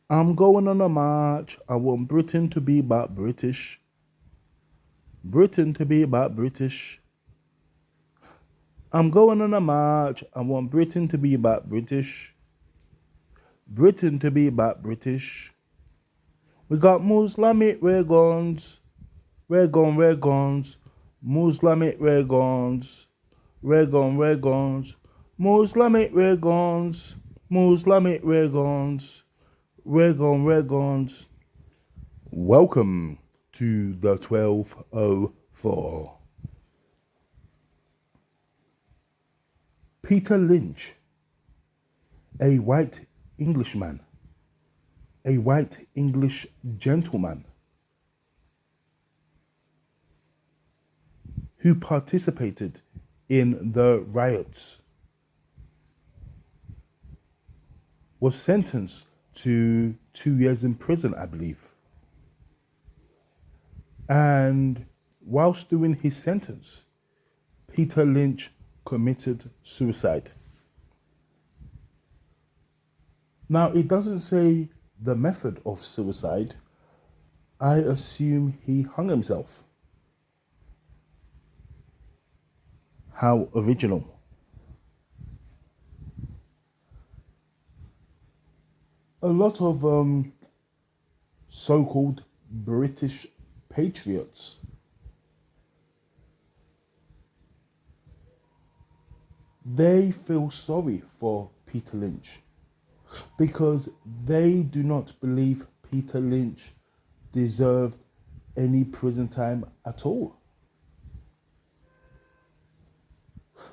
I'm going on a march. I want Britain to be about British. Britain to be about British. I'm going on a march. I want Britain to be about British. Britain to be about British. We got Muslimic ray guns. Ray guns. Muslimic ray guns. Ray guns. Muslimic ray guns. Muslimic ray guns. Ray guns. Welcome to the 1204. Peter Lynch, a white Englishman, a white English gentleman who participated in the riots, was sentenced to 2 years in prison, I believe. And whilst doing his sentence, Peter Lynch committed suicide. Now, it doesn't say the method of suicide. I assume he hung himself. How original. A lot of so-called British patriots they feel sorry for Peter Lynch because they do not believe Peter Lynch deserved any prison time at all.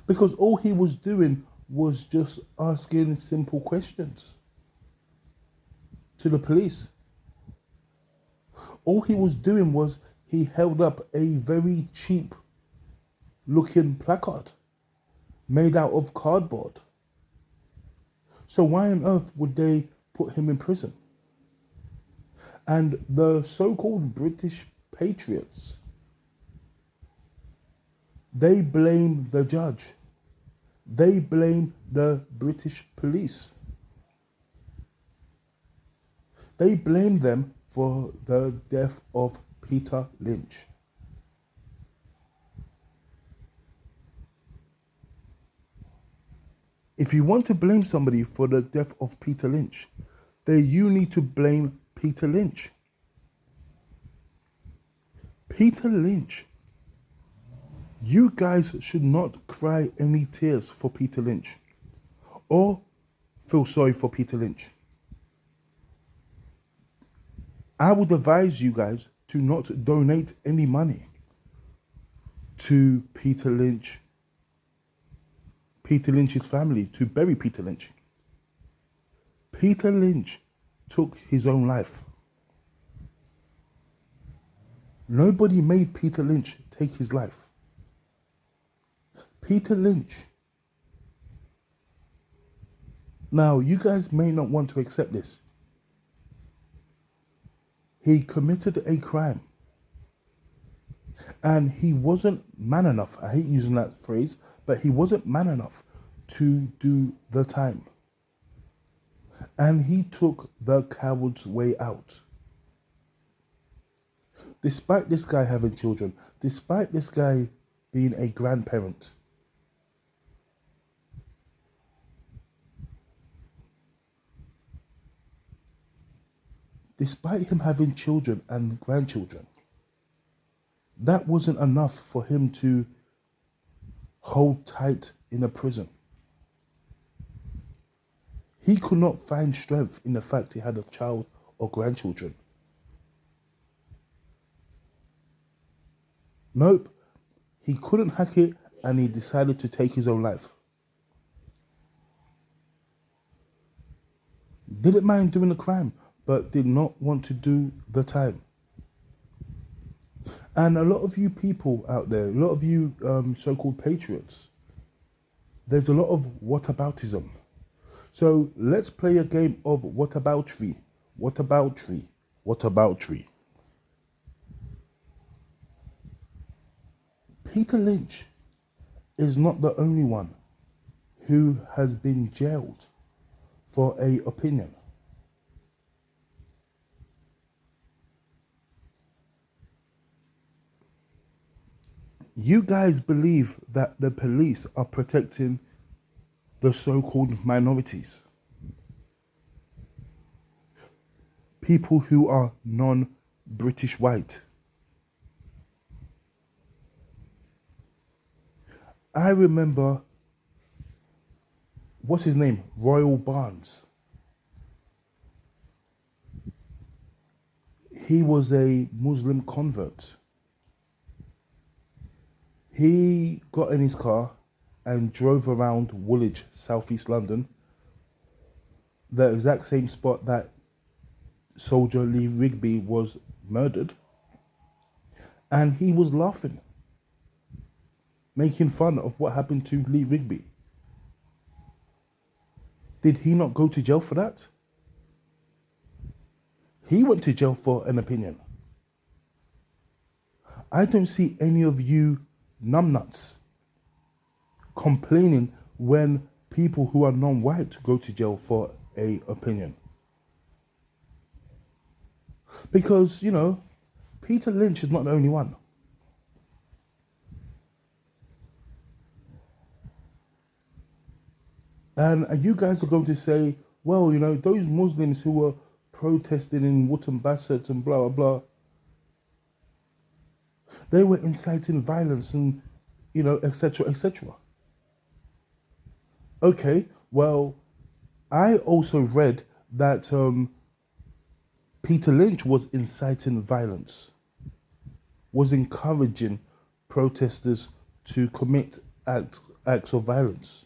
Because all he was doing was just asking simple questions to the police. All he was doing was he held up a very cheap looking placard made out of cardboard. So why on earth would they put him in prison? And the so-called British patriots, they blame the judge. They blame the British police. They blame them for the death of Peter Lynch. If you want to blame somebody for the death of Peter Lynch, then you need to blame Peter Lynch. Peter Lynch. You guys should not cry any tears for Peter Lynch or feel sorry for Peter Lynch. I would advise you guys to not donate any money to Peter Lynch, Peter Lynch's family, to bury Peter Lynch. Peter Lynch took his own life. Nobody made Peter Lynch take his life. Peter Lynch. Now, you guys may not want to accept this. He committed a crime. And he wasn't man enough, I hate using that phrase, but he wasn't man enough to do the time. And he took the coward's way out. Despite this guy having children, despite this guy being a grandparent, despite him having children and grandchildren, that wasn't enough for him to hold tight in a prison. He could not find strength in the fact he had a child or grandchildren. Nope, he couldn't hack it and he decided to take his own life. Didn't mind doing the crime, but did not want to do the time. And a lot of you people out there, a lot of you so-called patriots, there's a lot of whataboutism. So let's play a game of whataboutry. Whataboutry. Whataboutry. Peter Lynch is not the only one who has been jailed for an opinion. You guys believe that the police are protecting the so-called minorities, people who are non-British white. I remember, what's his name? Royal Barnes. He was a Muslim convert. He got in his car and drove around Woolwich, southeast London, the exact same spot that soldier Lee Rigby was murdered. And he was laughing, making fun of what happened to Lee Rigby. Did he not go to jail for that? He went to jail for an opinion. I don't see any of you numbnuts complaining when people who are non-white go to jail for an opinion. Because, you know, Peter Lynch is not the only one. And you guys are going to say, well, you know, those Muslims who were protesting in Wootton Bassett and blah, blah, blah, they were inciting violence and, you know, etc., etc. Okay, well, I also read that Peter Lynch was inciting violence, was encouraging protesters to commit acts of violence.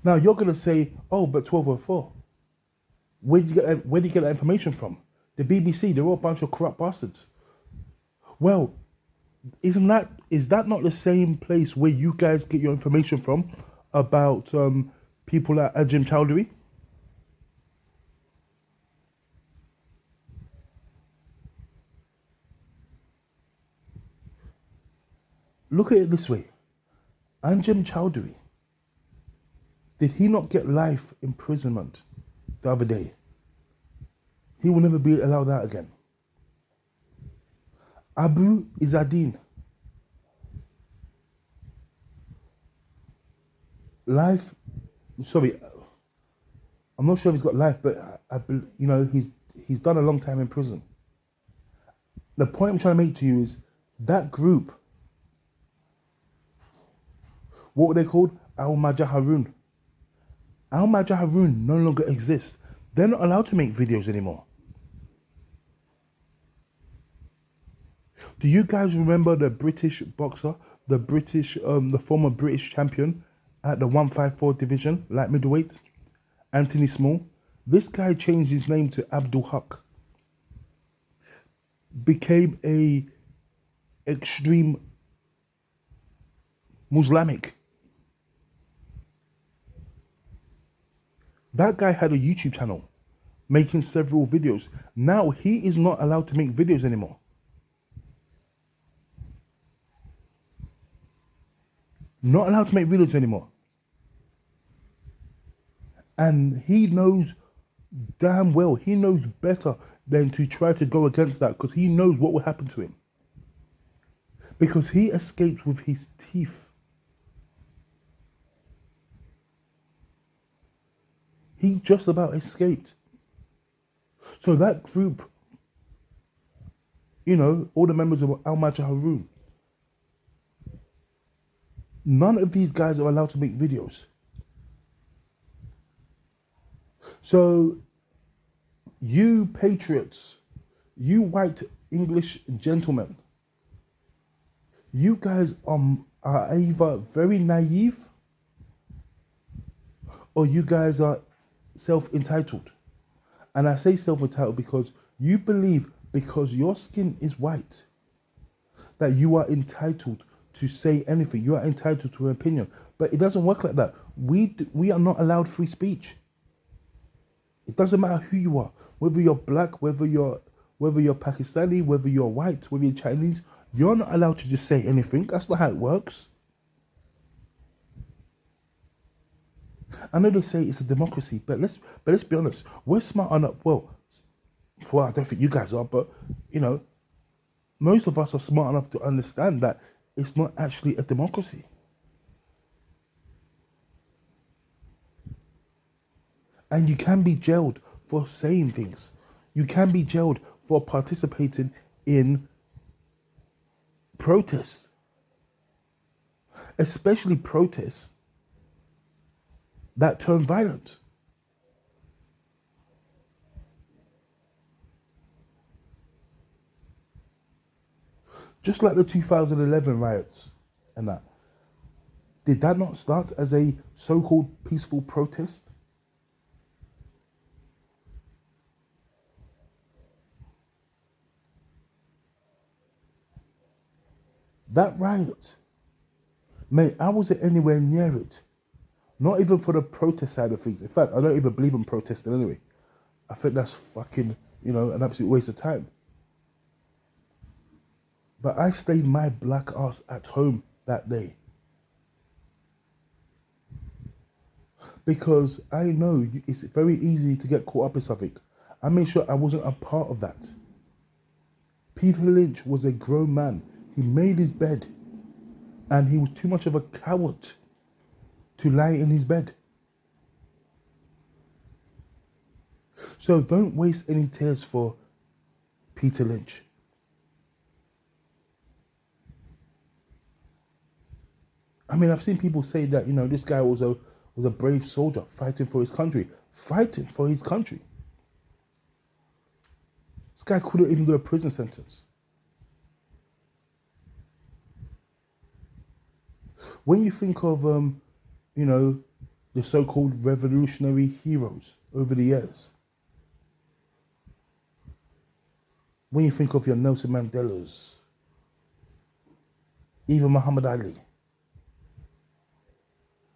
Now you're going to say, oh, but 1204. Where did you get that information from? The BBC, they're all a bunch of corrupt bastards. Well, is that not the same place where you guys get your information from about people like Ajim Chowdhury? Look at it this way. Ajim Chowdhury, did he not get life imprisonment the other day? He will never be allowed out again. Abu Izzadeen, life. Sorry, I'm not sure if he's got life, but you know, he's done a long time in prison. The point I'm trying to make to you is that group. What were they called? Al Majaharun. Al Majaharun no longer exists. They're not allowed to make videos anymore. Do you guys remember the British boxer, the former British champion at the 154 division, light middleweight, Anthony Small? This guy changed his name to Abdul Haq. Became a extreme Muslimic. That guy had a YouTube channel making several videos. Now he is not allowed to make videos anymore. Not allowed to make videos anymore. And he knows damn well, he knows better than to try to go against that, because he knows what will happen to him. Because he escaped with his teeth. He just about escaped. So that group, you know, all the members of Al Majaharun, none of these guys are allowed to make videos. So you patriots, you white English gentlemen, you guys are either very naive or you guys are self-entitled. And I say self-entitled because you believe, because your skin is white, that you are entitled to say anything. You are entitled to an opinion. But it doesn't work like that. We are not allowed free speech. It doesn't matter who you are, whether you're black, whether you're Pakistani, whether you're white, whether you're Chinese, you're not allowed to just say anything. That's not how it works. I know they say it's a democracy, but let's be honest. We're smart enough. Well, I don't think you guys are, but you know, most of us are smart enough to understand that it's not actually a democracy. And you can be jailed for saying things. You can be jailed for participating in protests, especially protests that turn violent. Just like the 2011 riots and that. Did that not start as a so-called peaceful protest? That riot, mate, I wasn't anywhere near it. Not even for the protest side of things. In fact, I don't even believe in protesting anyway. I think that's fucking, an absolute waste of time. But I stayed my black ass at home that day. Because I know it's very easy to get caught up in something. I made sure I wasn't a part of that. Peter Lynch was a grown man. He made his bed. And he was too much of a coward to lie in his bed. So don't waste any tears for Peter Lynch. I mean, I've seen people say that, this guy was a brave soldier fighting for his country. Fighting for his country. This guy couldn't even do a prison sentence. When you think of, the so-called revolutionary heroes over the years, when you think of your Nelson Mandelas, even Muhammad Ali,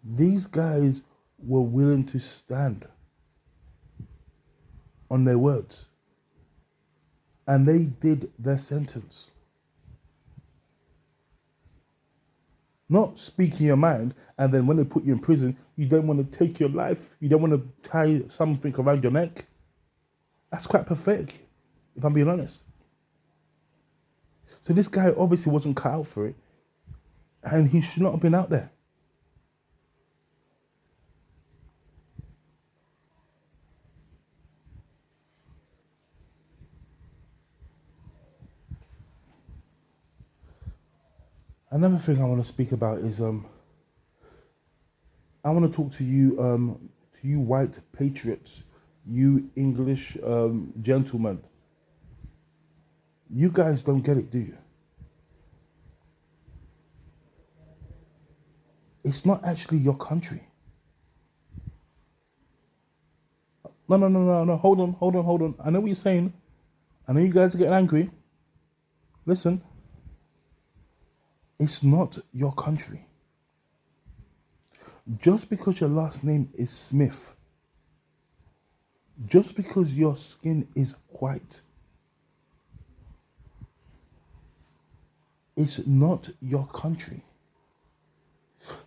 these guys were willing to stand on their words. And they did their sentence. Not speaking your mind, and then when they put you in prison, you don't want to take your life. You don't want to tie something around your neck. That's quite pathetic, if I'm being honest. So this guy obviously wasn't cut out for it, and he should not have been out there. Another thing I want to speak about is I want to talk to you white patriots, you English gentlemen. You guys don't get it, do you? It's not actually your country. No. Hold on. I know what you're saying. I know you guys are getting angry. Listen. It's not your country. Just because your last name is Smith, just because your skin is white, it's not your country.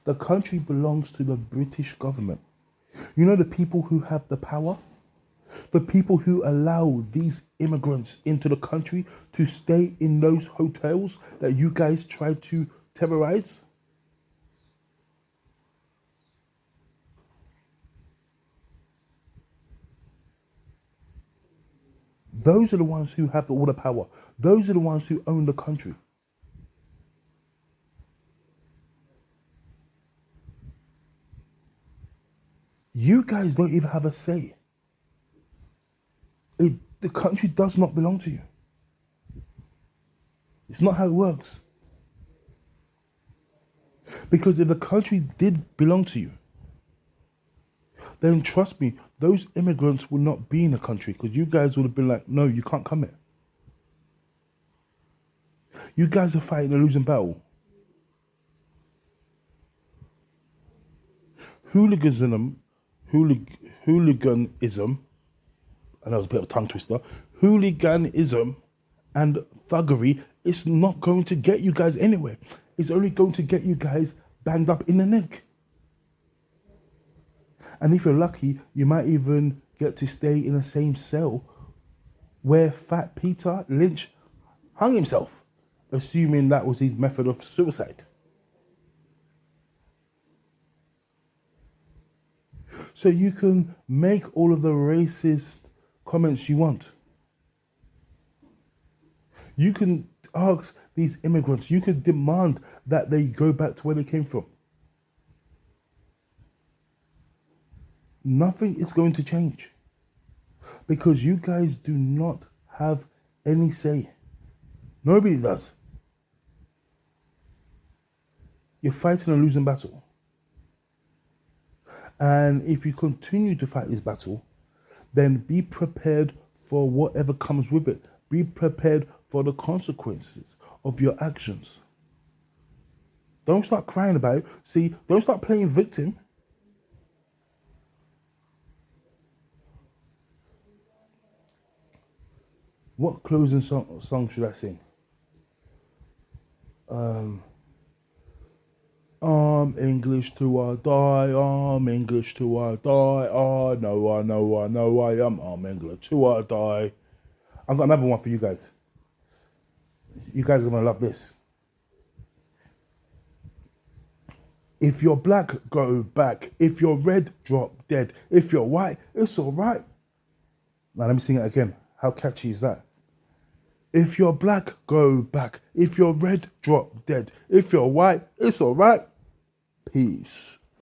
The country belongs to the British government. You know, the people who have the power? The people who allow these immigrants into the country to stay in those hotels that you guys try to terrorize? Those are the ones who have all the power. Those are the ones who own the country. You guys don't even have a say. The country does not belong to you. It's not how it works. Because if the country did belong to you, then trust me, those immigrants would not be in the country, because you guys would have been like, no, you can't come here. You guys are fighting a losing battle. Hooliganism, I know it's a bit of a tongue twister, hooliganism and thuggery is not going to get you guys anywhere. It's only going to get you guys banged up in the neck. And if you're lucky, you might even get to stay in the same cell where Fat Peter Lynch hung himself. assuming that was his method of suicide. So you can make all of the racist comments you want. You can ask these immigrants, you can demand that they go back to where they came from. Nothing is going to change because you guys do not have any say. Nobody does. You're fighting a losing battle. And if you continue to fight this battle, then be prepared for whatever comes with it. Be prepared for the consequences of your actions. Don't start crying about it. See, don't start playing victim. What closing song should I sing? I'm English till I die, I'm English till I die, I know I am, I'm English till I die. I've got another one for you guys. You guys are gonna love this. If you're black, go back. If you're red, drop dead. If you're white, it's alright. Now let me sing it again. How catchy is that? If you're black, go back. If you're red, drop dead. If you're white, it's alright. Peace.